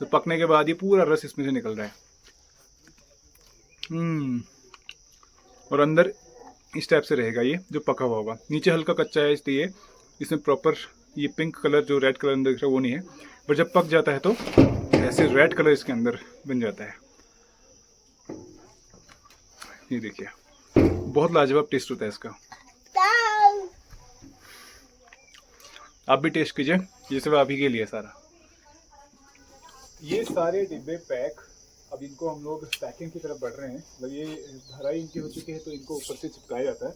तो पकने के बाद ये पूरा रस इसमें से निकल रहा है। और अंदर इस टाइप से रहेगा ये जो पका हुआ होगा, नीचे हल्का कच्चा है इसलिए इसमें प्रॉपर ये पिंक कलर जो रेड कलर अंदर दिख रहा है वो नहीं है। पर जब पक जाता है तो ऐसे रेड कलर इसके अंदर बन जाता है। ये देखिए, बहुत लाजवाब टेस्ट होता है इसका। आप भी टेस्ट कीजिए, ये सब आप ही के लिए सारा। ये सारे डिब्बे पैक, अब इनको हम लोग पैकिंग की तरफ बढ़ रहे हैं। मतलब ये भराई इनकी हो चुकी है तो इनको ऊपर से चिपकाया जाता है,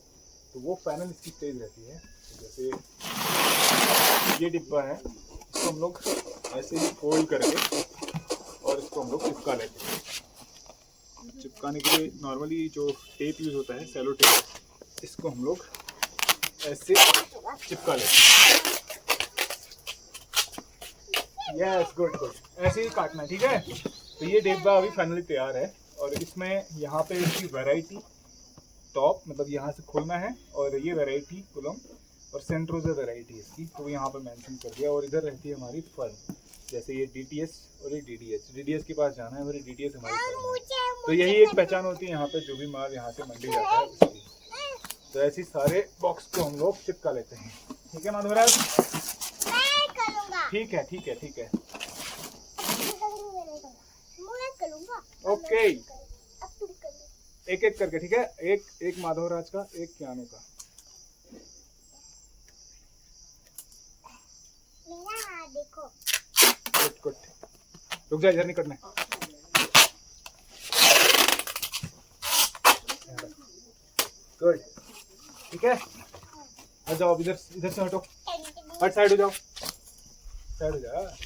तो वो फाइनल इसकी स्टेज रहती है। जैसे ये डिब्बा है, इसको हम लोग ऐसे ही फोल्ड करके और इसको हम लोग चिपका लेते हैं। चिपकाने के लिए नॉर्मली जो टेप यूज़ होता है, सेलो टेप, इसको हम लोग ऐसे चिपका लेते हैं। यस, गुड गुड, ऐसे ही काटना है, ठीक है। तो ये डिब्बा अभी फाइनली तैयार है और इसमें यहाँ पे इसकी वैरायटी टॉप, मतलब यहाँ से खोलना है, और ये वैरायटी कुलम और सेंट्रोजर वैरायटी इसकी, तो यहाँ पे मेंशन कर दिया। और इधर रहती है हमारी फर्म, जैसे ये DTS और ये DDS के पास जाना है और ये DTS हमारी फर्म है। तो यही एक पहचान होती है यहाँ पे, जो भी माल यहाँ से मंडी जाता है उसकी। तो ऐसे सारे बॉक्स को हम लोग चिपका लेते हैं, ठीक है माधवराज? ठीक है ठीक है ठीक है, ओके। एक एक करके, ठीक है? एक माधवराज का, एक क्यानो का। देखो, गुड, रुक जा, इधर नहीं करना। गुड, ठीक है। आ जाओ, इधर से हटो, हट, साइड हो जाओ, साइड हो जा।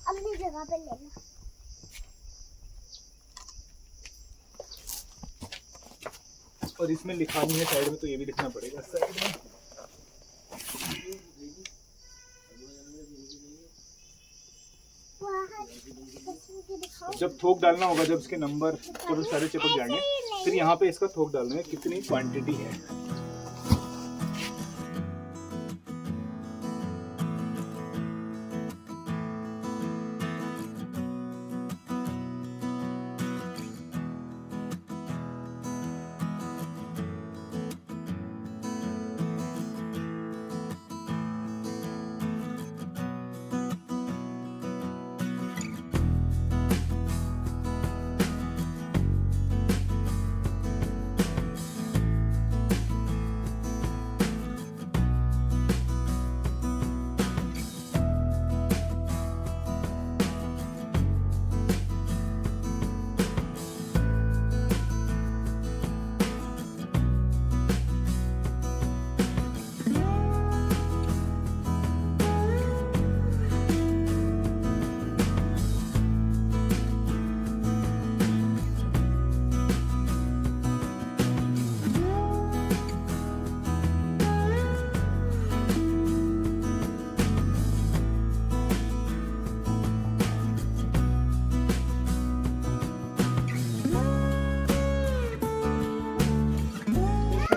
अपनी जगह पे लेना। और इसमें लिखानी है साइड में, तो ये भी लिखना पड़ेगा साइड में। जब थोक डालना होगा, जब इसके नंबर तो सारे चिपक जाएंगे, फिर यहाँ पे इसका थोक डालना है, कितनी क्वांटिटी है।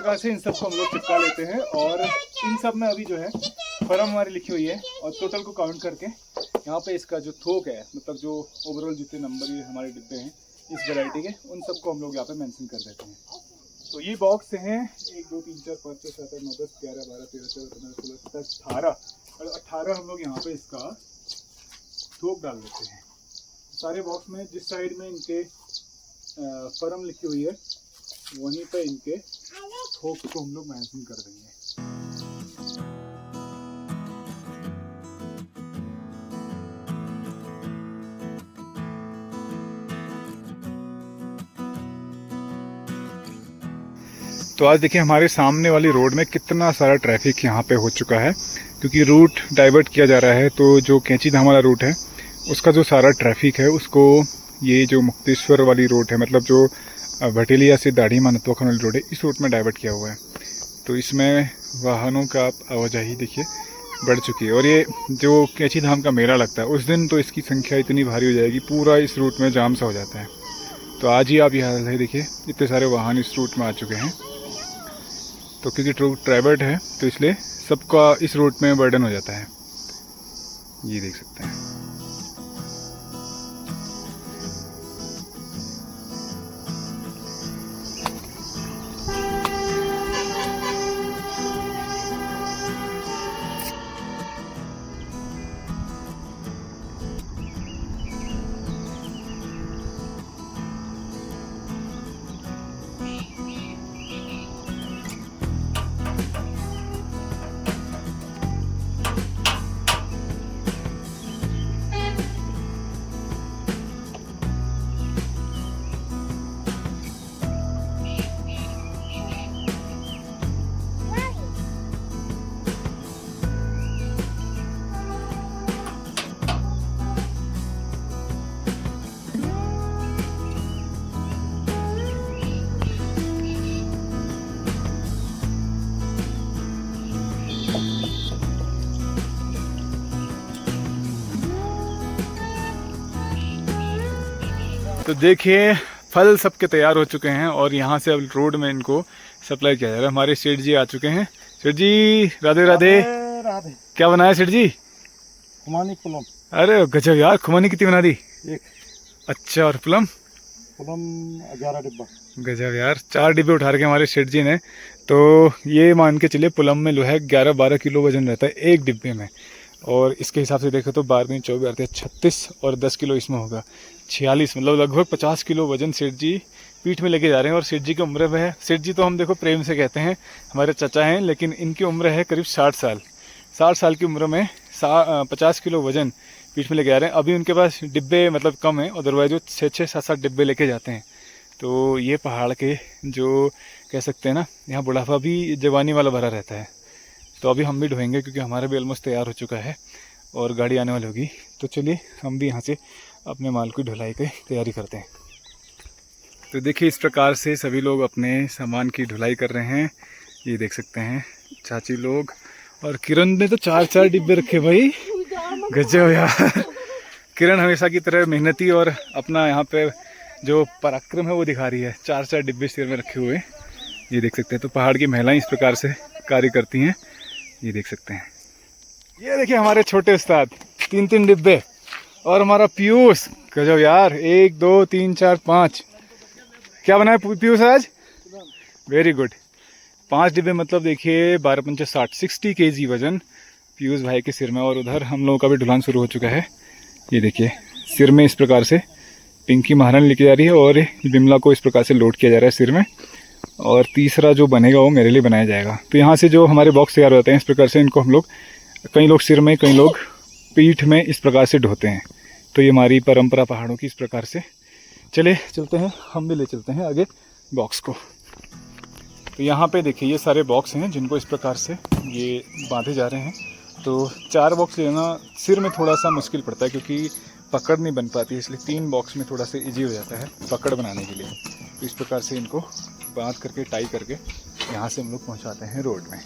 प्रकार से इन सबको हम लोग चिपका लेते हैं। और इन सब में अभी जो है फर्म हमारी लिखी हुई है, और टोटल को काउंट करके यहाँ पे इसका जो थोक है, मतलब जो ओवरऑल जितने नंबर ये हमारे डिब्बे हैं इस वैरायटी के, उन सबको हम लोग यहाँ पे मेंशन कर देते हैं। तो ये बॉक्स हैं 1 2 3 4 5 6 7 8 9 10 11 12 13 14 15 16 17 18, और 18 हम लोग यहाँ पे इसका थोक डाल देते हैं। सारे बॉक्स में जिस साइड में इनके फर्म लिखी हुई है वहीं पे इनके थोक को हम लोग मेंशन कर देंगे। तो आज देखिए हमारे सामने वाली रोड में कितना सारा ट्रैफिक यहाँ पे हो चुका है, क्योंकि रूट डाइवर्ट किया जा रहा है। तो जो कैंची धाम वाला रूट है उसका जो सारा ट्रैफिक है उसको ये जो मुक्तेश्वर वाली रोड है, मतलब जो भटेलिया से दाढ़ी नतवाखाना वाली रोड है, इस रूट में डाइवर्ट किया हुआ है। तो इसमें वाहनों का आवाजाही देखिए बढ़ चुकी है। और ये जो कैंची धाम का मेला लगता है उस दिन तो इसकी संख्या इतनी भारी हो जाएगी, पूरा इस रूट में जाम सा हो जाता है। तो आज ही आप यहाँ से देखिए इतने सारे वाहन इस रूट में आ चुके हैं। तो क्योंकि रूट ट्रैवर्ड है तो इसलिए सबका इस रूट में बर्डन हो जाता है, ये देख सकते हैं। तो देखिए फल सबके तैयार हो चुके हैं और यहाँ से अब रोड में इनको सप्लाई किया जा रहा है। हमारे सेठ जी आ चुके हैं। सेठ जी राधे राधे। राधे। क्या बनाया सेठ जी? खुमानी पुलम। अरे गजब यार, खुमानी कितनी बना दी? एक। अच्छा, और पुलम? पुलम 11 डिब्बा। गजब यार, 4 डिब्बे उठा रखे हमारे सेठ जी ने। तो ये मान के चलिए पुलम में जो है 11-12 किलो वजन रहता है एक डिब्बे में। और इसके हिसाब से देखें तो 12 24 आते हैं 36 और 10 किलो इसमें होगा 46, मतलब लगभग 50 किलो वजन सेठ जी पीठ में लेके जा रहे हैं। और सेठ जी की उम्र में है, सेठ जी तो हम देखो प्रेम से कहते हैं हमारे चचा हैं, लेकिन इनकी उम्र है करीब 60 साल। 60 साल की उम्र में 50 किलो वजन पीठ में लेके जा रहे हैं। अभी उनके पास डिब्बे मतलब कम है, अदरवाइज वो 6-6, 7-7 डिब्बे लेके जाते हैं। तो ये पहाड़ के जो कह सकते हैं ना, यहाँ बुढ़ापा भी जवानी वाला भरा रहता है। तो अभी हम भी ढोएंगे क्योंकि हमारा भी ऑलमोस्ट तैयार हो चुका है और गाड़ी आने वाली होगी। तो चलिए हम भी यहाँ से अपने माल की ढुलाई की तैयारी करते हैं। तो देखिए इस प्रकार से सभी लोग अपने सामान की ढुलाई कर रहे हैं। ये देख सकते हैं चाची लोग, और किरण ने तो 4-4 डिब्बे रखे भाई, गजब यार। किरण हमेशा की तरह मेहनती और अपना यहाँ पे जो पराक्रम है वो दिखा रही है। 4-4 डिब्बे सिर में रखे हुए, ये देख सकते हैं। तो पहाड़ की महिलाएं इस प्रकार से कार्य करती हैं, ये देख सकते हैं। ये देखिए हमारे छोटे उस्ताद 3-3 डिब्बे, और हमारा पीयूष गजब यार 1 2 3 4 5। क्या बनाया पीयूष आज? Very good. 5 डिब्बे मतलब देखिए 12-5 60 kg वजन पीयूष भाई के सिर में। और उधर हम लोगों का भी ढुलान शुरू हो चुका है। ये देखिए सिर में इस प्रकार से पिंकी महारानी लेके जा रही है और बिमला को इस प्रकार से लोड किया जा रहा है सिर में। और तीसरा जो बनेगा वो मेरे लिए बनाया जाएगा। तो यहाँ से जो हमारे बॉक्स तैयार होते हैं इस प्रकार से, इनको हम लोग कई लोग सिर में, कई लोग पीठ में इस प्रकार से ढोते हैं। तो ये हमारी परंपरा पहाड़ों की इस प्रकार से। चलते हैं, हम भी ले चलते हैं आगे बॉक्स को। तो यहाँ पे देखिए ये सारे बॉक्स हैं जिनको इस प्रकार से ये बांधे जा रहे हैं। तो 4 बॉक्स लेना सिर में थोड़ा सा मुश्किल पड़ता है क्योंकि पकड़ नहीं बन पाती है, इसलिए 3 बॉक्स में थोड़ा सा ईजी हो जाता है पकड़ बनाने के लिए। तो इस प्रकार से इनको बांध करके टाई करके यहाँ से हम लोग पहुँचाते हैं रोड में।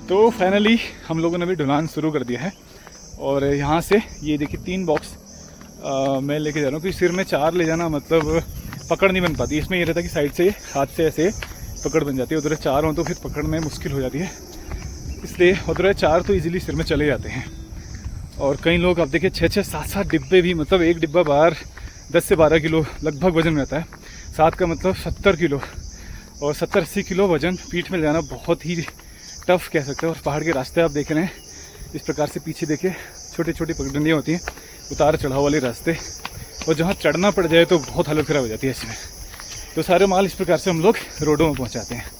तो फाइनली हम लोगों ने भी ढुलान शुरू कर दिया है। और यहाँ से ये देखिए 3 बॉक्स मैं लेके जा रहा हूँ क्योंकि सिर में 4 ले जाना मतलब पकड़ नहीं बन पाती। इसमें ये रहता है कि साइड से हाथ से ऐसे पकड़ बन जाती है, उधर 4 हो तो फिर पकड़ में मुश्किल हो जाती है, इसलिए उधर 4 तो इजीली सिर में चले जाते हैं। और कई लोग आप देखिए 6-6, 7-7 डिब्बे भी, मतलब एक डिब्बा बाहर 10 से 12 किलो लगभग वजन रहता है। 7 का मतलब 70 किलो, और 70-80 किलो वजन पीठ में जाना बहुत ही टफ कह सकते हैं। और पहाड़ के रास्ते आप देख रहे हैं इस प्रकार से, पीछे देखिए छोटी छोटी पगडंडियाँ होती हैं, उतार चढ़ाव वाले रास्ते, और जहाँ चढ़ना पड़ जाए तो बहुत हालत ख़राब हो जाती है इसमें। तो सारे माल इस प्रकार से हम लोग रोडों में पहुँचाते हैं।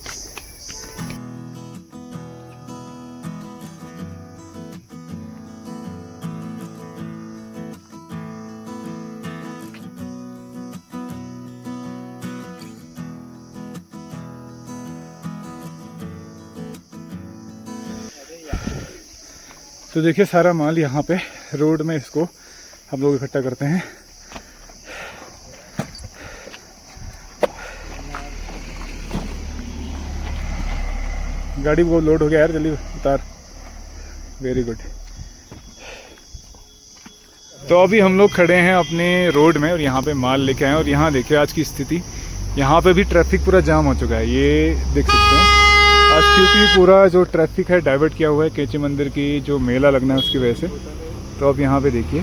तो देखिए सारा माल यहाँ पे रोड में इसको हम लोग इकट्ठा करते हैं। गाड़ी बहुत लोड हो गया यार, जल्दी उतार। Very good. तो अभी हम लोग खड़े हैं अपने रोड में और यहाँ पे माल लेके आए हैं। और यहाँ देखिए आज की स्थिति, यहाँ पे भी ट्रैफिक पूरा जाम हो चुका है, ये देख सकते हैं। आज क्योंकि पूरा जो ट्रैफिक है डाइवर्ट किया हुआ है कैची मंदिर की जो मेला लगना है उसकी वजह से। तो अब यहाँ पे देखिए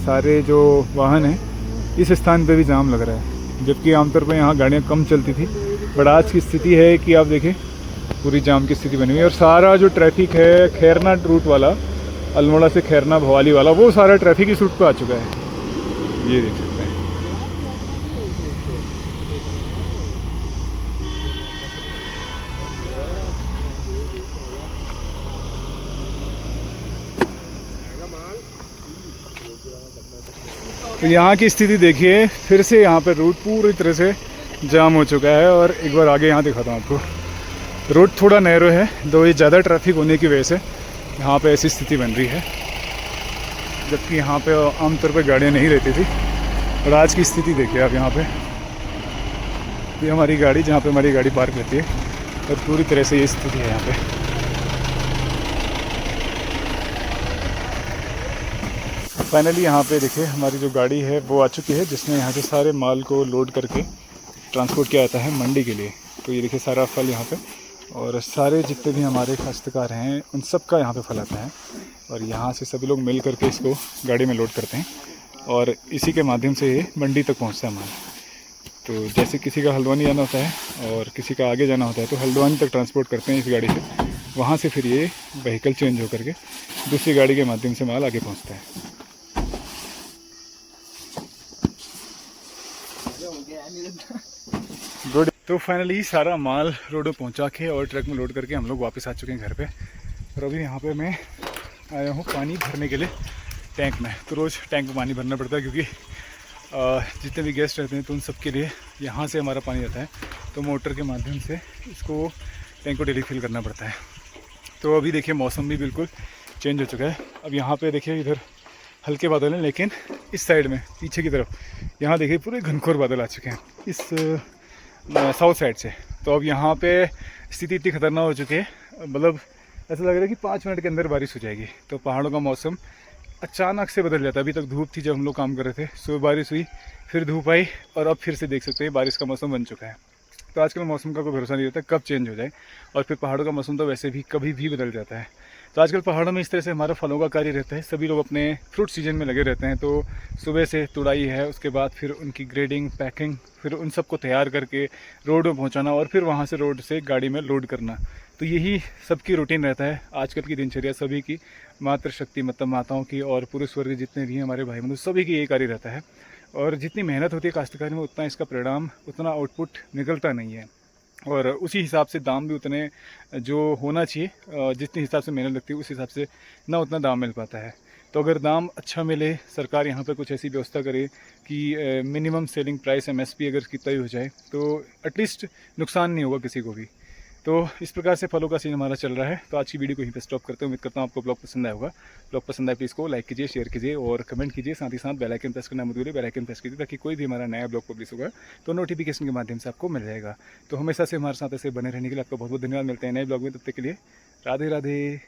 सारे जो वाहन हैं इस स्थान पे भी जाम लग रहा है, जबकि आमतौर पे यहाँ गाड़ियाँ कम चलती थी। बट आज की स्थिति है कि आप देखें पूरी जाम की स्थिति बनी हुई है। और सारा जो ट्रैफिक है खैरना रूट वाला, अल्मोड़ा से खैरना भवाली वाला, वो सारा ट्रैफिक इस रूट पर आ चुका है, ये देख सकते हैं। तो यहाँ की स्थिति देखिए, फिर से यहाँ पर रूट पूरी तरह से जाम हो चुका है। और एक बार आगे यहाँ दिखाता हूँ आपको, रोड थोड़ा नैरो है, दो ये ज़्यादा ट्रैफिक होने की वजह से यहाँ पे ऐसी स्थिति बन रही है, जबकि यहाँ पे आमतौर पर गाड़ियाँ नहीं रहती थी। और आज की स्थिति देखिए आप यहाँ पे, ये हमारी गाड़ी जहाँ पे हमारी गाड़ी पार्क रहती है, और पूरी तरह से ये स्थिति है यहाँ पे। फाइनली यहाँ पे देखिए हमारी जो गाड़ी है वो आ चुकी है, जिसने यहाँ से सारे माल को लोड करके ट्रांसपोर्ट किया जाता है मंडी के लिए। तो ये देखिए सारा फल यहाँ पे, और सारे जितने भी हमारे काश्तकार हैं उन सब का यहाँ पे फल आता है, और यहाँ से सभी लोग मिल करके इसको गाड़ी में लोड करते हैं, और इसी के माध्यम से ये मंडी तक पहुँचता है माल। तो जैसे किसी का हल्द्वानी जाना होता है और किसी का आगे जाना होता है, तो हल्द्वानी तक ट्रांसपोर्ट करते हैं इस गाड़ी से, वहाँ से फिर ये व्हीकल चेंज होकर के दूसरी गाड़ी के माध्यम से माल आगे पहुँचता है। गुड। तो फाइनली सारा माल रोड में पहुंचा के और ट्रक में लोड करके हम लोग वापस आ चुके हैं घर पे। और अभी यहाँ पे मैं आया हूँ पानी भरने के लिए टैंक में। तो रोज़ टैंक में पानी भरना पड़ता है, क्योंकि जितने भी गेस्ट रहते हैं तो उन सब के लिए यहाँ से हमारा पानी आता है, तो मोटर के माध्यम से इसको टैंक को डेली फिल करना पड़ता है। तो अभी देखिए मौसम भी बिल्कुल चेंज हो चुका है। अब यहाँ पर देखिए इधर हल्के बादल हैं, लेकिन इस साइड में पीछे की तरफ यहाँ देखिए पूरे घनघोर बादल आ चुके हैं इस साउथ साइड से। तो अब यहाँ पे स्थिति इतनी खतरनाक हो चुकी है, मतलब ऐसा लग रहा है कि 5 मिनट के अंदर बारिश हो जाएगी। तो पहाड़ों का मौसम अचानक से बदल जाता है। अभी तक धूप थी जब हम लोग काम कर रहे थे, सुबह बारिश हुई, फिर धूप आई, और अब फिर से देख सकते हैं बारिश का मौसम बन चुका है। तो आजकल मौसम का कोई भरोसा नहीं रहता कब चेंज हो जाए, और फिर पहाड़ों का मौसम तो वैसे भी कभी भी बदल जाता है। तो आजकल पहाड़ों में इस तरह से हमारा फलों का कार्य रहता है, सभी लोग अपने फ्रूट सीजन में लगे रहते हैं। तो सुबह से तुड़ाई है, उसके बाद फिर उनकी ग्रेडिंग, पैकिंग, फिर उन सबको तैयार करके रोड में पहुंचाना, और फिर वहां से रोड से गाड़ी में लोड करना। तो यही सबकी रूटीन रहता है आजकल की दिनचर्या सभी की, मातृशक्ति मतलब माताओं की और पुरुष वर्ग जितने भी हैं हमारे भाई बंधु, सभी की यही कार्य रहता है। और जितनी मेहनत होती है काश्तकारी में, उतना इसका परिणाम, उतना आउटपुट निकलता नहीं है, और उसी हिसाब से दाम भी उतने जो होना चाहिए, जितने हिसाब से मेहनत लगती है उस हिसाब से ना उतना दाम मिल पाता है। तो अगर दाम अच्छा मिले, सरकार यहाँ पर कुछ ऐसी व्यवस्था करे कि मिनिमम सेलिंग प्राइस MSP अगर कितना ही हो जाए, तो एटलीस्ट नुकसान नहीं होगा किसी को भी। तो इस प्रकार से फलों का सीन हमारा चल रहा है। तो आज की वीडियो को यहीं पे स्टॉप करते हैं। उम्मीद करता हूँ आपको ब्लॉग पसंद आया होगा। ब्लॉग पसंद आए प्लीज़ को लाइक कीजिए, शेयर कीजिए और कमेंट कीजिए। साथ ही साथ बेल आइकन प्रेस करना मत भूलिए, बेल आइकन प्रेस कीजिए, ताकि कोई भी हमारा नया ब्लॉग पब्लिश होगा तो नोटिफिकेशन के माध्यम से आपको मिल जाएगा। तो हमेशा से हमारे साथ ऐसे बने रहने के लिए आपका बहुत बहुत धन्यवाद। मिलते हैं नए ब्लॉग में, तब तक के लिए राधे राधे।